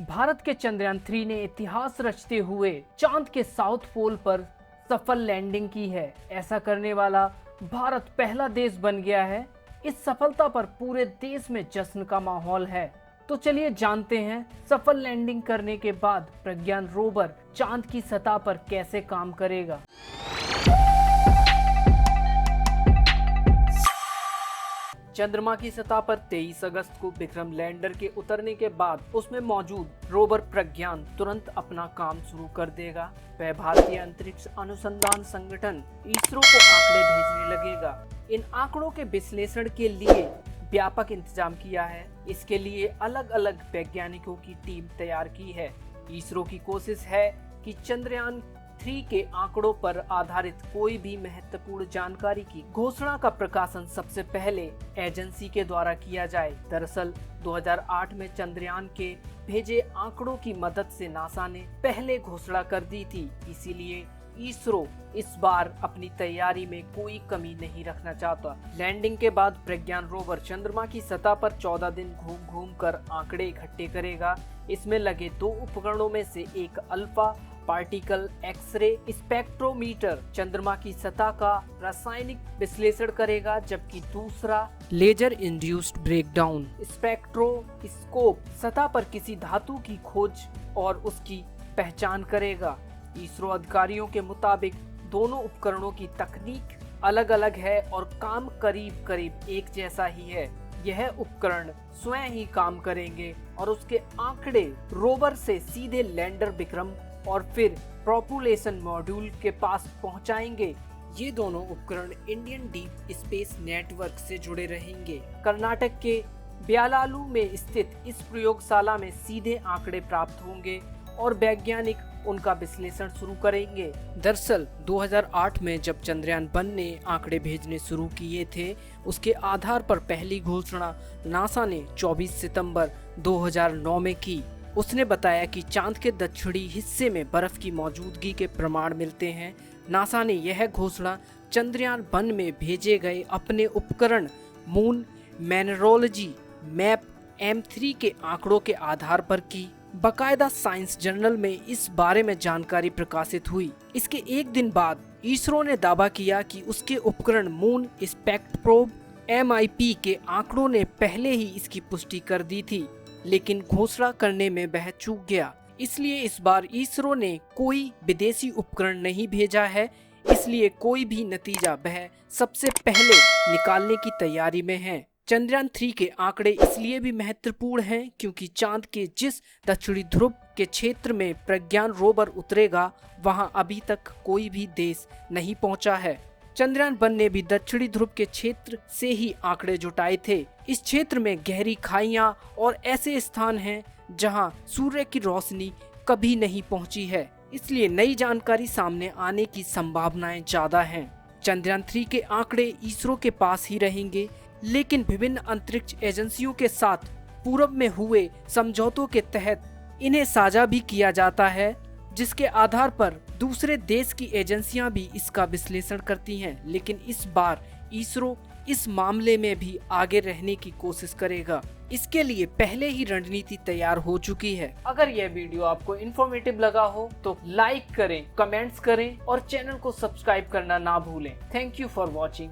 भारत के चंद्रयान 3 ने इतिहास रचते हुए चांद के साउथ पोल पर सफल लैंडिंग की है। ऐसा करने वाला भारत पहला देश बन गया है। इस सफलता पर पूरे देश में जश्न का माहौल है। तो चलिए जानते हैं सफल लैंडिंग करने के बाद प्रज्ञान रोवर चांद की सतह पर कैसे काम करेगा। चंद्रमा की सतह पर 23 अगस्त को विक्रम लैंडर के उतरने के बाद उसमें मौजूद रोवर प्रज्ञान तुरंत अपना काम शुरू कर देगा। वह भारतीय अंतरिक्ष अनुसंधान संगठन इसरो को आंकड़े भेजने लगेगा। इन आंकड़ों के विश्लेषण के लिए व्यापक इंतजाम किया है। इसके लिए अलग अलग वैज्ञानिकों की टीम तैयार की है। इसरो की कोशिश है कि चंद्रयान 3 के आंकड़ों पर आधारित कोई भी महत्वपूर्ण जानकारी की घोषणा का प्रकाशन सबसे पहले एजेंसी के द्वारा किया जाए। दरअसल 2008 में चंद्रयान के भेजे आंकड़ों की मदद से नासा ने पहले घोषणा कर दी थी। इसीलिए इसरो इस बार अपनी तैयारी में कोई कमी नहीं रखना चाहता। लैंडिंग के बाद प्रज्ञान रोवर चंद्रमा की सतह पर 14 दिन घूम घूम कर आंकड़े इकट्ठे करेगा। इसमें लगे 2 उपकरणों में से एक अल्फा पार्टिकल एक्सरे स्पेक्ट्रोमीटर चंद्रमा की सतह का रासायनिक विश्लेषण करेगा, जबकि दूसरा लेजर इंड्यूस्ड ब्रेकडाउन स्पेक्ट्रोस्कोप सतह पर किसी धातु की खोज और उसकी पहचान करेगा। इसरो अधिकारियों के मुताबिक दोनों उपकरणों की तकनीक अलग अलग है और काम करीब करीब एक जैसा ही है। यह उपकरण स्वयं ही काम करेंगे और उसके आंकड़े रोवर से सीधे लैंडर विक्रम और फिर प्रोपुलेशन मॉड्यूल के पास पहुंचाएंगे। ये दोनों उपकरण इंडियन डीप स्पेस नेटवर्क से जुड़े रहेंगे। कर्नाटक के ब्यालालू में स्थित इस प्रयोगशाला में सीधे आंकड़े प्राप्त होंगे और वैज्ञानिक उनका विश्लेषण शुरू करेंगे। दरअसल 2008 में जब चंद्रयान 1 ने आंकड़े भेजने शुरू किए थे, उसके आधार पर पहली घोषणा नासा ने 24 सितंबर 2009 में की। उसने बताया कि चांद के दक्षिणी हिस्से में बर्फ की मौजूदगी के प्रमाण मिलते हैं। नासा ने यह घोषणा चंद्रयान 1 में भेजे गए अपने उपकरण मून मिनरोलॉजी मैप M3 के आंकड़ों के आधार पर की। बाकायदा साइंस जर्नल में इस बारे में जानकारी प्रकाशित हुई। इसके एक दिन बाद इसरो ने दावा किया कि उसके उपकरण मून स्पेक्ट्रोब MIP के आंकड़ों ने पहले ही इसकी पुष्टि कर दी थी, लेकिन घोषणा करने में वह चूक गया। इसलिए इस बार इसरो ने कोई विदेशी उपकरण नहीं भेजा है, इसलिए कोई भी नतीजा वह सबसे पहले निकालने की तैयारी में है। चंद्रयान 3 के आंकड़े इसलिए भी महत्वपूर्ण हैं क्योंकि चांद के जिस दक्षिणी ध्रुव के क्षेत्र में प्रज्ञान रोवर उतरेगा, वहां अभी तक कोई भी देश नहीं पहुंचा है। चंद्रयान 1 ने भी दक्षिणी ध्रुव के क्षेत्र से ही आंकड़े जुटाए थे। इस क्षेत्र में गहरी खाइयां और ऐसे स्थान हैं जहां सूर्य की रोशनी कभी नहीं पहुंची है, इसलिए नई जानकारी सामने आने की संभावनाएं ज्यादा हैं। चंद्रयान 3 के आंकड़े इसरो के पास ही रहेंगे, लेकिन विभिन्न अंतरिक्ष एजेंसियों के साथ पूर्व में हुए समझौतों के तहत इन्हें साझा भी किया जाता है, जिसके आधार पर दूसरे देश की एजेंसियां भी इसका विश्लेषण करती हैं। लेकिन इस बार इसरो इस मामले में भी आगे रहने की कोशिश करेगा। इसके लिए पहले ही रणनीति तैयार हो चुकी है। अगर यह वीडियो आपको इन्फॉर्मेटिव लगा हो तो लाइक करें, कमेंट्स करें और चैनल को सब्सक्राइब करना ना भूलें। Thank you for watching.